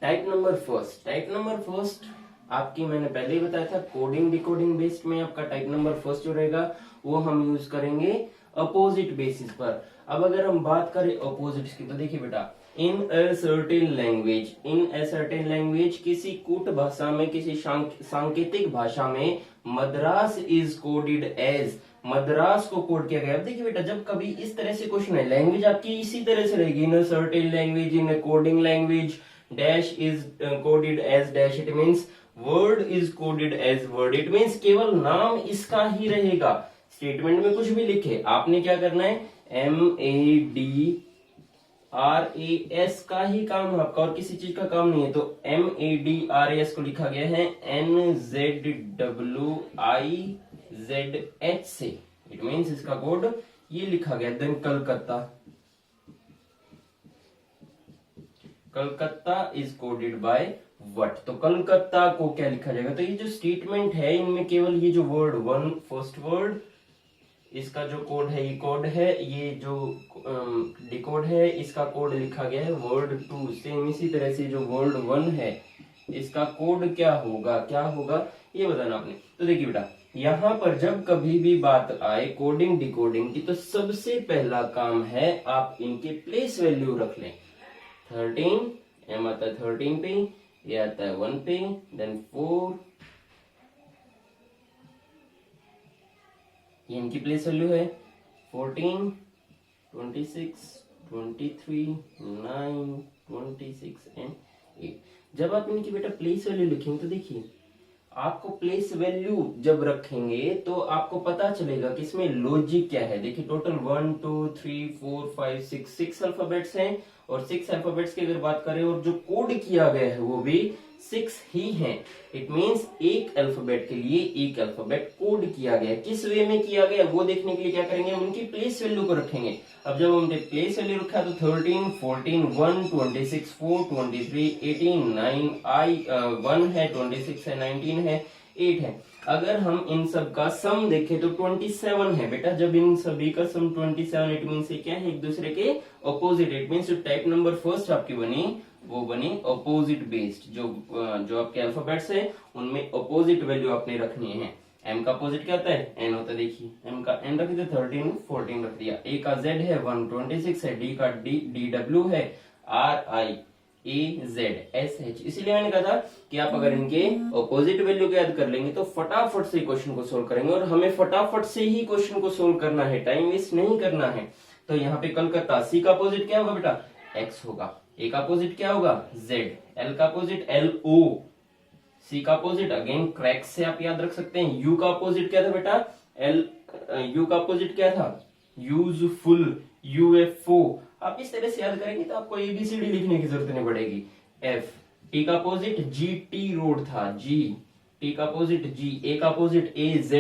Type number first आपकी मैंने पहले ही बताया था, कोडिंग डिकोडिंग बेस्ड में आपका टाइप नंबर फर्स्ट जो रहेगा वो हम यूज करेंगे अपोजिट बेसिस पर। अब अगर हम बात करें अपोजिट्स की तो देखिए बेटा, इन अ सर्टेन लैंग्वेज किसी कूट भाषा में, किसी सांकेतिक भाषा में Madras is coded as, Madras को कोड किया गया। अब देखिए बेटा, जब कभी इस तरह से क्वेश्चन है, लैंग्वेज आपकी इसी तरह से रहेगी, in a certain language, in a coding language, dash is coded as dash, it means word is coded as word, it means केवल नाम इसका ही रहेगा। स्टेटमेंट में कुछ भी लिखे, आपने क्या करना है, MADRAS का ही काम है आपका, और किसी चीज का काम नहीं है। तो MADRAS को लिखा गया है NZWIZH से, इट मींस इसका कोड ये लिखा गया। Then Calcutta is coded by what, तो कलकत्ता को क्या लिखा जाएगा। तो ये जो स्टेटमेंट है इनमें केवल ये जो वर्ड वन, फर्स्ट वर्ड, इसका जो कोड है ये कोड है, ये जो डिकोड है इसका कोड लिखा गया है वर्ड टू। सेम इसी तरह से जो वर्ड वन है इसका कोड क्या होगा ये बताना आपने। तो देखिए बेटा, यहाँ पर जब कभी भी बात आए कोडिंग डिकोडिंग की, तो सबसे पहला काम है आप इनके प्लेस वैल्यू रख लें। 13 एम आता है 13 पे, ये आता है 1 पे, देन 4, ये इनकी प्लेस वैल्यू है 14, 26, 23, 9, 26 एंड 8। जब आप इनकी बेटा प्लेस वैल्यू लिखेंगे तो देखिए, आपको प्लेस वैल्यू जब रखेंगे तो आपको पता चलेगा कि इसमें लॉजिक क्या है। देखिए टोटल 1 2 3 4 5 6 अल्फाबेट्स हैं, और 6 अल्फाबेट्स की अगर बात करें और जो कोड किया गया है वो भी 6 ही है। इट मींस एक अल्फाबेट के लिए एक अल्फाबेट कोड किया गया। किस वे में किया गया वो देखने के लिए क्या करेंगे, हम उनकी प्लेस वैल्यू को रखेंगे। अब जब हमने प्लेस वैल्यू रखा तो 13, 14, 1, 26, 4, 23, 18, 9, 1 है, 26 है, 19 है, 8 है। अगर हम इन सब का सम देखें तो 27 है बेटा। जब इन सभी का सम 27, इट मींस क्या है, एक दूसरे के ऑपोजिट। इट मींस जो टाइप नंबर फर्स्ट आपकी बनी वो बनी अपोजिट बेस्ड। जो आपके अल्फाबेट्स है उनमें अपोजिट वैल्यू आपने रखनी है। एम का अपोजिट क्या होता है, एन होता है। देखिए एम का एन रख दिया, 13, 14 रख दिया। ए का जेड है 1, 26 है। डी का DW है, RIAZSH। इसीलिए मैंने कहा था कि आप अगर इनके अपोजिट वैल्यू को याद कर लेंगे तो फटाफट से क्वेश्चन को सोल्व करेंगे। और हमें फटाफट से ही क्वेश्चन को सोल्व करना है, टाइम वेस्ट नहीं करना है। तो यहाँ पे कलकत्ता, सी का अपोजिट क्या होगा बेटा, एक्स होगा। ए का अपोजिट क्या होगा, जेड। एल का अपोजिट LO। सी का अपोजिट अगेन क्रैक्स से आप याद रख सकते हैं। यू का अपोजिट क्या था बेटा, यू का अपोजिट क्या था, यूजफुल, UFO। आप इस तरह से याद करेंगे तो आपको ABCD लिखने की जरूरत नहीं पड़ेगी। F। टी का अपोजिट GT रोड था, G। टी का अपोजिट G। ए का opposite AZ,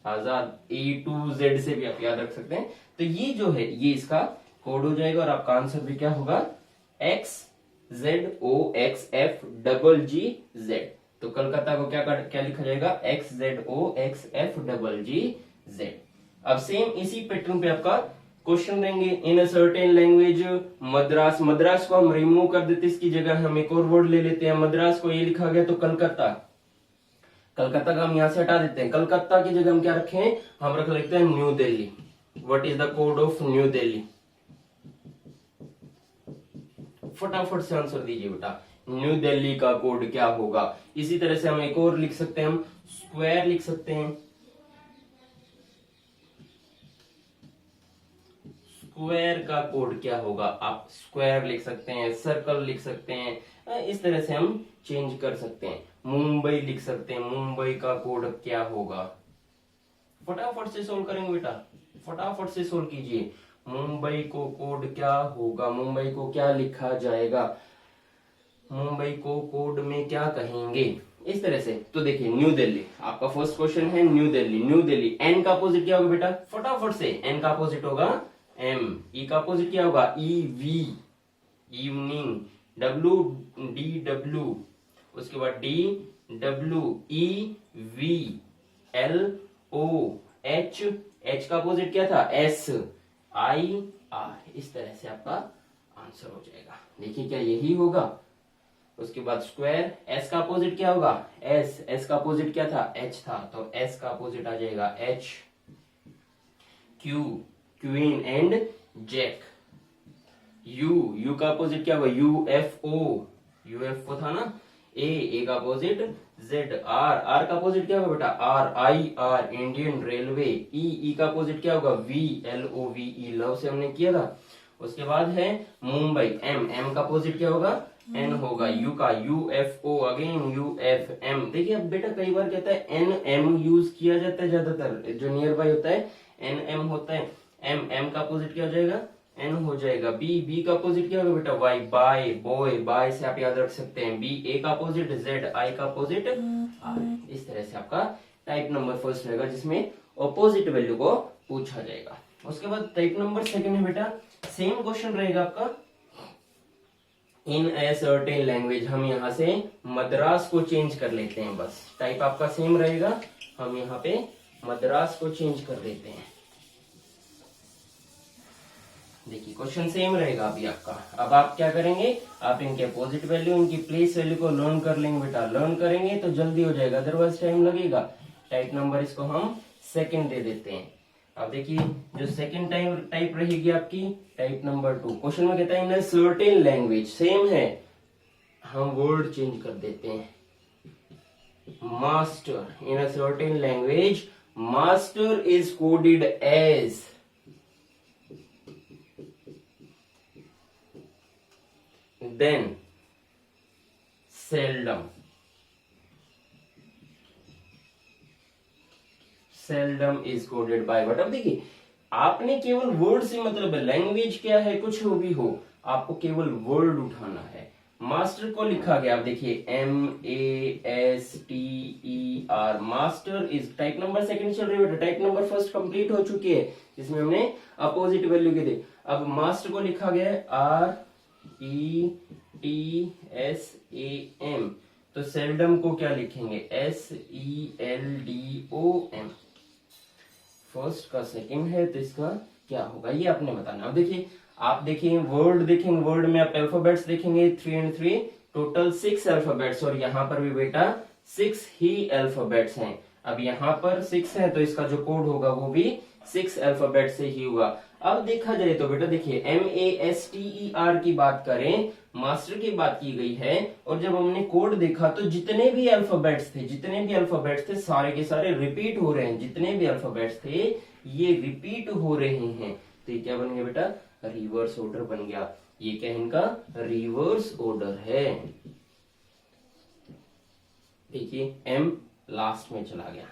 Azad. A to Z से भी आप याद रख सकते हैं। तो ये जो है ये इसका कोड हो जाएगा, और आपका आंसर भी क्या होगा, XZOXFGG। तो कलकत्ता को क्या लिखा जाएगा, XZOXFGG। अब सेम इसी पैटर्न पे आपका क्वेश्चन देंगे। In a certain language Madras, Madras को हम रिमूव कर देते, इसकी जगह हम एक और वर्ड ले लेते हैं। मद्रास को ये लिखा गया तो कलकत्ता, कलकत्ता का हम यहां से हटा देते हैं। कलकत्ता की जगह हम क्या रखें, हम रख लेते हैं new Delhi. What is the code of new Delhi, फटाफट से आंसर दीजिए बेटा, न्यू दिल्ली का कोड क्या होगा। इसी तरह से हम एक और लिख सकते हैं, हम स्क्वायर लिख सकते हैं। स्क्वायर का कोड क्या होगा, आप स्क्वायर लिख सकते हैं, सर्कल लिख सकते हैं, इस तरह से हम चेंज कर सकते हैं। मुंबई लिख सकते हैं, मुंबई का कोड क्या होगा। फटाफट से सोल्व करेंगे बेटा, फटाफट से सोल्व कीजिए। मुंबई को कोड क्या होगा, मुंबई को क्या लिखा जाएगा, मुंबई को कोड में क्या कहेंगे, इस तरह से। तो देखिए न्यू दिल्ली आपका फर्स्ट क्वेश्चन है, न्यू दिल्ली। न्यू दिल्ली, एन का अपोजिट क्या होगा बेटा, फटाफट से, एन का अपोजिट होगा M। ई का अपोजिट क्या होगा, EV, इवनिंग। WDW, उसके बाद DWEVLOH, H का अपोजिट क्या था, SIR। इस तरह से आपका आंसर हो जाएगा। देखिए क्या यही होगा, उसके बाद स्क्वायर, एस का अपोजिट क्या होगा, एस का अपोजिट क्या था, एच था, तो एस का अपोजिट आ जाएगा H, Q, queen and jack, U का अपोजिट क्या होगा, यूएफओ था ना, ए का अपोजिट जेड, आर का अपोजिट क्या होगा बेटा, आर इंडियन रेलवे, ई का अपोजिट क्या होगा, LOVE लव से हमने किया था। उसके बाद है मुंबई, एम का अपोजिट क्या होगा, एन होगा, यू का UFO अगेन UFM। देखिए अब बेटा कई बार कहता है NM यूज किया जाता है, ज्यादातर जो नियर बाय होता है NM होता है, एम का अपोजिट क्या हो जाएगा, एन हो जाएगा, बी का अपोजिट क्या होगा बेटा, वाई, बाय, बॉय, बाय से आप याद रख सकते हैं, बी, ए का अपोजिट जेड, आई का अपोजिट आर। इस तरह से आपका टाइप नंबर फर्स्ट रहेगा जिसमें अपोजिट वैल्यू को पूछा जाएगा। उसके बाद टाइप नंबर सेकंड है बेटा, सेम क्वेश्चन रहेगा आपका, इन ए सर्टेन लैंग्वेज, हम यहाँ से मद्रास को चेंज कर लेते हैं, बस टाइप आपका सेम रहेगा, हम यहाँ पे मद्रास को चेंज कर देते हैं। देखिए क्वेश्चन सेम रहेगा अभी आपका। अब आप क्या करेंगे, आप इनके अपोजिट वैल्यू, इनकी प्लेस वैल्यू को लर्न कर लेंगे बेटा, लर्न करेंगे तो जल्दी हो जाएगा, अदरवाइज टाइम लगेगा। टाइप नंबर इसको हम सेकंड दे देते हैं। अब देखिए जो सेकंड टाइप रहेगी आपकी टाइप नंबर 2, क्वेश्चन में कहता है इन सर्टेन लैंग्वेज, सेम है, हम वर्ड चेंज कर देते हैं, master, in a certain language master is coded as, then seldom is coded by what। अब देखिए आपने केवल वर्ड से मतलब है, लैंग्वेज क्या है कुछ भी हो, आपको केवल वर्ड उठाना है। मास्टर को लिखा गया, आप देखिए MASTER, master is, type number second चल रही है, टाइप नंबर फर्स्ट कंप्लीट हो चुकी है जिसमें हमने अपोजिट वैल्यू के थे। अब मास्टर को लिखा गया है RETSAM, तो सेल्डम को क्या लिखेंगे, SELDOM। फर्स्ट का सेकंड है तो इसका क्या होगा ये आपने बताना। अब देखिए आप देखिए वर्ड देखेंगे, वर्ड में आप अल्फाबेट्स देखेंगे 3 and 3 टोटल 6 अल्फाबेट्स, और यहाँ पर भी बेटा 6 ही अल्फाबेट्स हैं। अब यहाँ पर 6 है तो इसका जो कोड होगा वो भी 6 अल्फाबेट से ही होगा। अब देखा जाए तो बेटा देखिए MASTER की बात करें, मास्टर की बात की गई है, और जब हमने कोड देखा तो जितने भी अल्फाबेट्स थे सारे के सारे रिपीट हो रहे हैं, जितने भी अल्फाबेट्स थे ये रिपीट हो रहे हैं, तो ये क्या बन गया बेटा, रिवर्स ऑर्डर बन गया। ये क्या है, इनका रिवर्स ऑर्डर है। देखिए M लास्ट में चला गया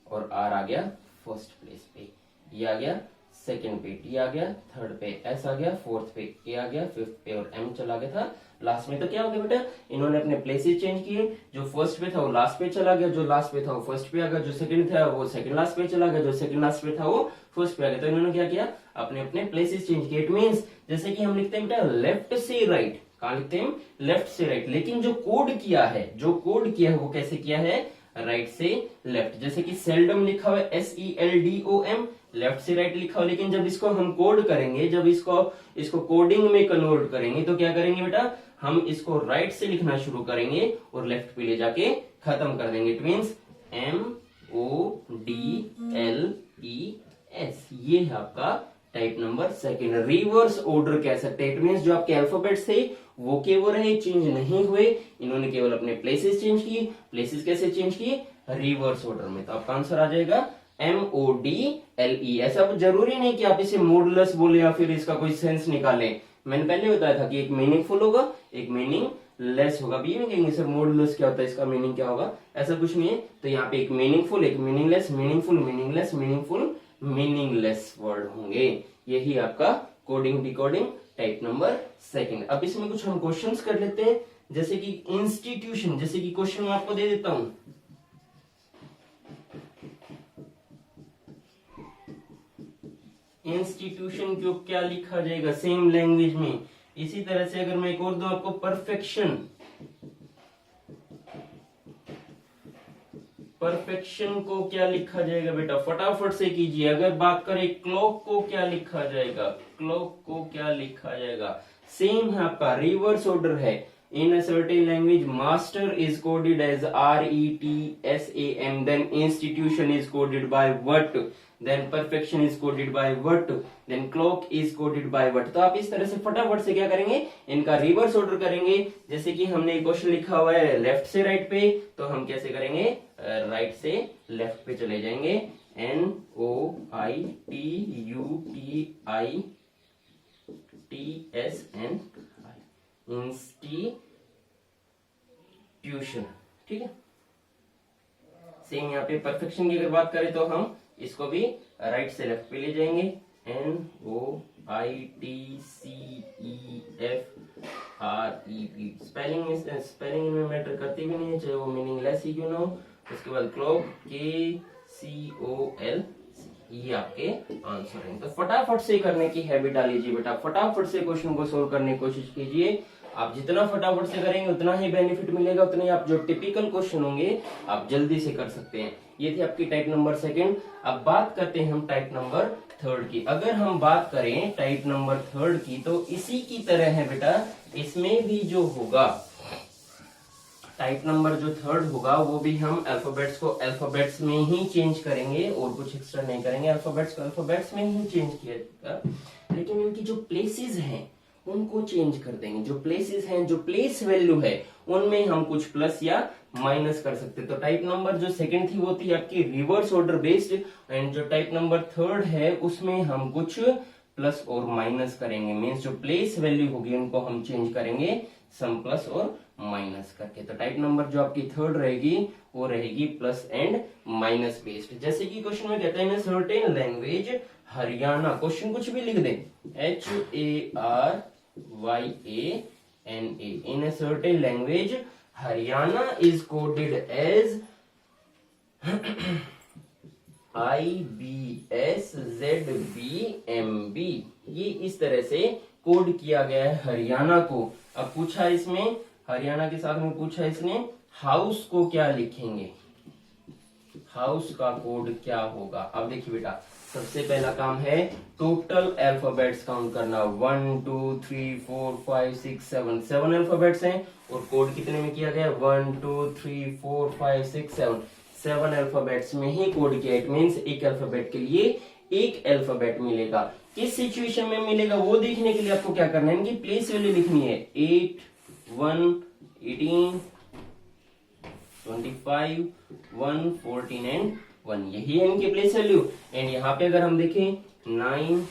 और R आ गया फर्स्ट प्लेस पे, ये आ गया सेकंड पे, T आ गया थर्ड पे, S आ गया फोर्थ पे, A आ गया फिफ्थ पे, और M चला गया था लास्ट में। तो क्या हो गया बेटा, इन्होंने अपने प्लेसेस चेंज किए, जो फर्स्ट पे था वो लास्ट पे चला गया, जो लास्ट पे था वो फर्स्ट पे आ गया, जो सेकंड था वो सेकंड लास्ट पे चला गया, जो सेकंड लास्ट पे था वो फर्स्ट पे आ गया। तो इन्होंने क्या किया, अपने अपने प्लेसेस चेंज किए। इट मींस जैसे कि हम लिखते हैं बेटा लेफ्ट से राइट, कहां लिखते हैं, लेफ्ट से राइट, लेकिन जो कोड किया है वो कैसे किया है, राइट से लेफ्ट। जैसे कि सेल्डम लिखा हुआ है SELDOM, लेफ्ट से राइट लिखा हुआ, लेकिन जब इसको हम कोड करेंगे, जब इसको कोडिंग में कन्वर्ट करेंगे तो क्या करेंगे बेटा, हम इसको राइट से लिखना शुरू करेंगे और लेफ्ट पे ले जाके खत्म कर देंगे। इट मींस MODLES, ये है आपका type number second, reverse order कह सकते हैं। इट मींस जो आपके अल्फाबेट्स थे वो के वो रहे, चेंज नहीं हुए, इन्होंने केवल अपने प्लेसेस चेंज किए। प्लेसेस कैसे चेंज किए, रिवर्स ऑर्डर में। तो आपका आंसर आ जाएगा MODLES। अब जरूरी नहीं कि आप इसे मोडलेस बोले या फिर इसका कोई सेंस निकालें, मैंने पहले बताया था कि एक मीनिंगफुल होगा एक मीनिंग लेस होगा। भी नहीं कहेंगे सर मोडलेस क्या होता है, इसका मीनिंग क्या होगा, ऐसा कुछ नहीं है। तो यहाँ पे एक मीनिंगफुल एक meaningless, meaningful meaningless, meaningful meaningless word होंगे। यही आपका coding decoding type number second. अब इसमें कुछ हम क्वेश्चंस कर लेते हैं, जैसे कि इंस्टीट्यूशन, जैसे कि क्वेश्चन मैं आपको दे देता हूं, इंस्टीट्यूशन को क्या लिखा जाएगा सेम लैंग्वेज में। इसी तरह से अगर मैं एक और दूं आपको, परफेक्शन, परफेक्शन को क्या लिखा जाएगा बेटा, फटाफट से कीजिए। अगर बात करें क्लॉक को क्या लिखा जाएगा, क्लॉक को क्या लिखा जाएगा, सेम है आपका, रिवर्स ऑर्डर है। In a certain language, master is coded as RETSAM. Then institution is coded by what? Then perfection is coded by what? Then clock is coded by what? तो आप इस तरह से फटाफट से क्या करेंगे, इनका रिवर्स ऑर्डर करेंगे. जैसे कि हमने क्वेश्चन लिखा हुआ है लेफ्ट से राइट पे, तो हम कैसे करेंगे, राइट से लेफ्ट पे चले जाएंगे. NOITUTITSN institution. ठीक है. सेम यहाँ पे परफेक्शन की अगर बात करें तो हम इसको भी राइट से लेफ्ट पे ले जाएंगे. NOITCEFREP. स्पेलिंग में मैटर करती भी नहीं है, चाहे वो मीनिंगलेस ही क्यों ना हो. उसके बाद क्लॉक KCOL, ये आपके आंसर हैं. तो फटाफट से करने की हैबिट डालीजिए बेटा, फटाफट से क्वेश्चन को सोल्व करने की कोशिश कीजिए. आप जितना फटाफट से करेंगे उतना ही बेनिफिट मिलेगा, उतना ही आप जो टिपिकल क्वेश्चन होंगे आप जल्दी से कर सकते हैं. ये थी आपकी टाइप नंबर सेकंड. अब बात करते हैं हम टाइप नंबर थर्ड की. अगर हम बात करें टाइप नंबर थर्ड की, तो इसी की तरह है बेटा, इसमें भी जो होगा टाइप नंबर जो थर्ड होगा वो भी हम अल्फाबेट्स को अल्फाबेट्स में ही चेंज करेंगे और कुछ एक्स्ट्रा नहीं करेंगे. अल्फाबेट्स को अल्फाबेट्स में ही चेंज किया जाएगा, लेकिन इनकी जो प्लेसेस हैं उनको चेंज कर देंगे. जो प्लेसेस हैं, जो प्लेस वैल्यू है, उनमें हम कुछ प्लस या माइनस कर सकते हैं. तो टाइप नंबर जो सेकंड थी वो थी आपकी रिवर्स ऑर्डर बेस्ड, एंड जो टाइप नंबर थर्ड है उसमें हम कुछ प्लस और माइनस करेंगे. मींस जो प्लेस वैल्यू होगी उनको हम चेंज करेंगे सम प्लस और माइनस करके. तो टाइप नंबर जो आपकी थर्ड रहेगी वो रहेगी प्लस एंड माइनस बेस्ड. जैसे कि क्वेश्चन में कहता है in certain language Haryana, question कुछ भी लिख दे, HARYANA. In a certain language Haryana is coded as IBSZBMB. ये इस तरह से कोड किया गया है हरियाणा को. अब पूछा इसमें, हरियाणा के साथ में पूछा इसने हाउस को क्या लिखेंगे, हाउस का कोड क्या होगा. अब देखिए बेटा, सबसे पहला काम है टोटल अल्फाबेट्स काउंट करना. 1 2 3 4 5 6 7 7 अल्फाबेट्स हैं और कोड कितने में किया गया, 1 2 3 4 5 6 7 7 अल्फाबेट्स में ही कोड किया. इट मींस एक अल्फाबेट के लिए एक अल्फाबेट मिलेगा. किस सिचुएशन में मिलेगा वो देखने के लिए आपको क्या करना है, इनकी प्लेस वैल्यू लिखनी है. 8 1 18 25 1 14 एंड 1, यही है इनकी प्लेस वैल्यू. एंड यहाँ पे अगर हम देखें 9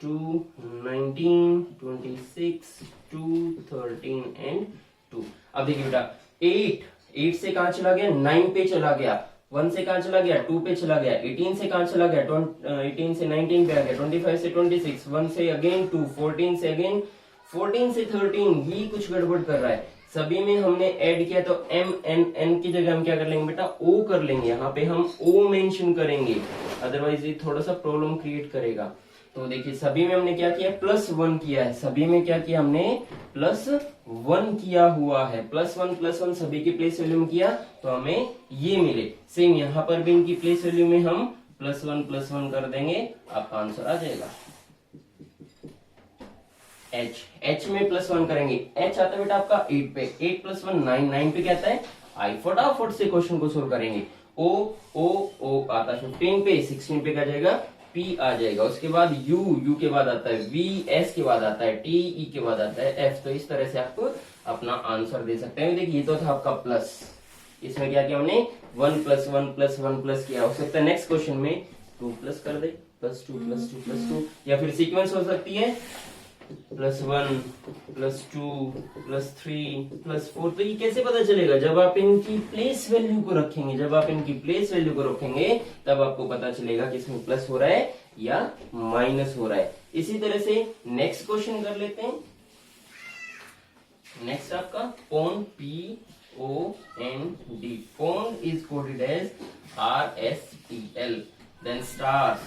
2 19 26 2 13 एंड 2. अब देखिए बेटा 8 से कहां चला गया, 9 पे चला गया. 1 से कहां चला गया, 2 पे चला गया. 18 से कहां चला गया, 18 से 19 पे आ गया. 25 से 26, 1 से अगेन 2, 14 से अगेन 14 से 13. ही कुछ गड़बड़ कर रहा है. सभी में हमने ऐड किया तो MNN की जगह हम क्या कर लेंगे बेटा, O कर लेंगे. यहाँ पे हम O मेंशन करेंगे, अदरवाइज ये थोड़ा सा प्रॉब्लम क्रिएट करेगा. तो देखिए सभी में हमने क्या किया, +1 किया है. सभी में क्या किया हमने, +1 किया हुआ है. +1 सभी की प्लेस वैल्यू में किया तो हमें ये मिले. सेम यहाँ पर भी इनकी प्लेस वैल्यू में हम +1 कर देंगे, आपका आंसर आ जाएगा. H में +1 करेंगे. H आता है बेटा आपका 8 पे, 8 + 1 9, 9 पे क्या आता है I. फटाफट से क्वेश्चन को सोल्व करेंगे. O आता है 15 पे, 16 पे क्या जाएगा, P आ जाएगा. उसके बाद U के बाद आता है V, S के बाद आता है T, E के बाद आता है F. तो इस तरह से आप अपना आंसर दे सकते हैं. देखिए ये तो था आपका प्लस, इसमें क्या किया हमने 1 + 1 + 1 प्लस किया. हो सकता है नेक्स्ट क्वेश्चन में 2 प्लस कर दे, +2 +2 +2, या फिर सीक्वेंस हो सकती है +1 +2 +3 +4. तो ये कैसे पता चलेगा, जब आप इनकी प्लेस वैल्यू को रखेंगे. जब आप इनकी प्लेस वैल्यू को रखेंगे तब आपको पता चलेगा कि इसमें प्लस हो रहा है या माइनस हो रहा है. इसी तरह से नेक्स्ट क्वेश्चन कर लेते हैं. नेक्स्ट आपका pond POND. Pond is coded as RSTL. Then stars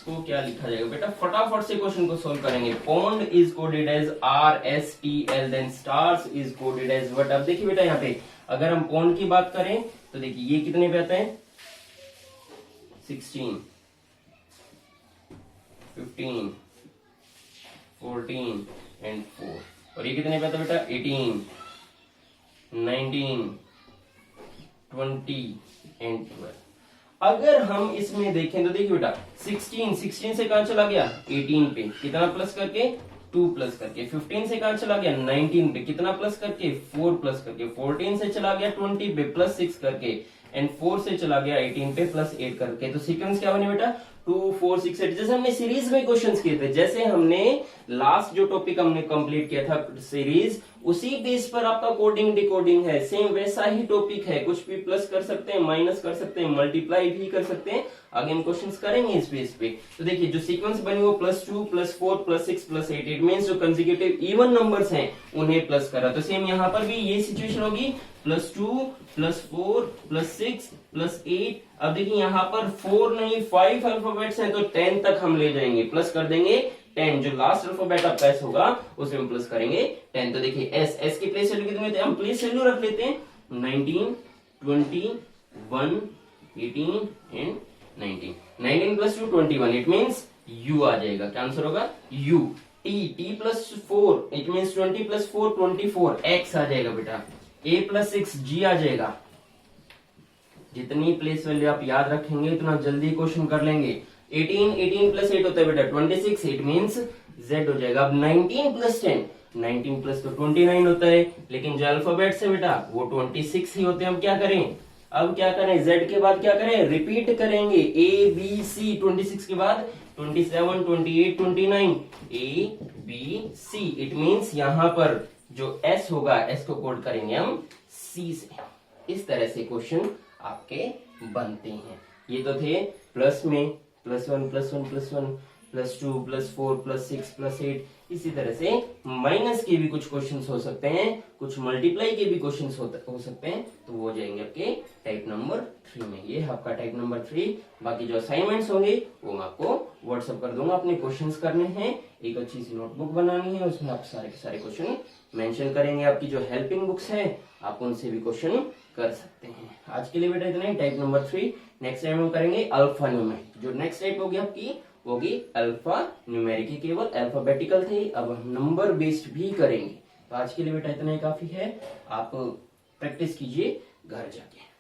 को क्या लिखा जाएगा बेटा, फटाफट से क्वेश्चन को सोल्व करेंगे. Pond is coded as RSTL. Then stars is coded as what. अब देखिए बेटा यहाँ पे अगर हम पॉन्ड की बात करें तो देखिए ये कितने पे आता है, 16 15 14 एंड 4. और ये कितने पे आता बेटा 18, 19, 20 एंड 12। अगर हम इसमें देखें तो देखिए बेटा 16 से कहां चला गया 18 पे, कितना प्लस करके 2 प्लस करके। 15 से कहां चला गया 19 पे, कितना प्लस करके 4 प्लस करके। 14 से चला गया 20 पे प्लस 6 करके, एंड 4 से चला गया 18 पे प्लस 8 करके। तो सीक्वेंस क्या बने बेटा 2 4 6 8, जैसे हमने सीरीज में क्वेश्चंस किए थे, जैसे हमने लास्ट जो टॉपिक हमने कंप्लीट किया था सीरीज, उसी बेस पर आपका कोडिंग डिकोडिंग है, सेम वैसा ही टॉपिक है। कुछ भी प्लस कर सकते हैं, माइनस कर सकते हैं, मल्टीप्लाई भी कर सकते हैं, आगे हम क्वेश्चंस करेंगे इस बेस पे। तो देखिए जो सीक्वेंस बनी वो +2 +4 +6 +8, इट मींस जो कंसेक्यूटिव इवन नंबर्स हैं उन्हें प्लस करा। तो सेम यहां पर भी ये सिचुएशन होगी +2 +4 +6 +8। अब देखिए यहाँ पर 4 नहीं 5 अल्फाबेट्स हैं, तो 10 तक हम ले जाएंगे, प्लस कर देंगे 10। जो लास्ट अल्फाबेट आपका एस होगा उसमें हम प्लस करेंगे 10। तो देखिए एस की प्लेस वैल्यू कितनी होती है, हम प्लेस वैल्यू रख लेते हैं 19 20 1 18 एंड 19। 19 + 2 21, इट मींस यू आ जाएगा। क्या आंसर होगा U. T +4, it means 20 + 4 24, X आ जाएगा बेटा। a + 6 जी आ जाएगा। जितनी प्लेस वैल्यू आप याद रखेंगे उतना जल्दी क्वेश्चन कर लेंगे। 18 + 8 होता है बेटा 26, इट मींस z हो जाएगा। अब 19 + 10, 19 + तो 29 होता है, लेकिन जो अल्फाबेट्स है बेटा वो 26 ही होते हैं। हम क्या करें, अब क्या करें, z के बाद क्या करें, रिपीट करेंगे a b c, 26 के बाद 27 28 29, a b c, it means यहाँ पर जो s होगा s को कोड करेंगे हम c से। इस तरह से क्वेश्चन आपके बनते हैं। ये तो थे प्लस में +1 +1 +1 +2 +4 +6 +8। इसी तरह से माइनस के भी कुछ क्वेश्चंस हो सकते हैं, कुछ मल्टीप्लाई के भी क्वेश्चंस हो सकते हैं, तो वो हो जाएंगे आपके टाइप नंबर 3 में। ये आपका टाइप नंबर 3। बाकी जो असाइनमेंट्स होंगे वो मैं आपको व्हाट्सएप कर दूंगा। अपने क्वेश्चंस करने हैं, एक अच्छी सी नोटबुक बनानी है, उसमें आप सारे के सारे क्वेश्चन मेंशन करेंगे। आपकी जो हेल्पिंग बुक्स है आप उनसे भी क्वेश्चन कर सकते हैं। आज के लिए बेटा इतना ही, टाइप नंबर 3। नेक्स्ट टाइम हम करेंगे अल्फा न्यूमेरिक। जो नेक्स्ट टाइप होगी आपकी होगी अल्फा न्यूमेरिक। केवल अल्फाबेटिकल थे, अब हम नंबर बेस्ड भी करेंगे। तो आज के लिए बेटा इतना ही काफी है, आप प्रैक्टिस कीजिए घर जाके।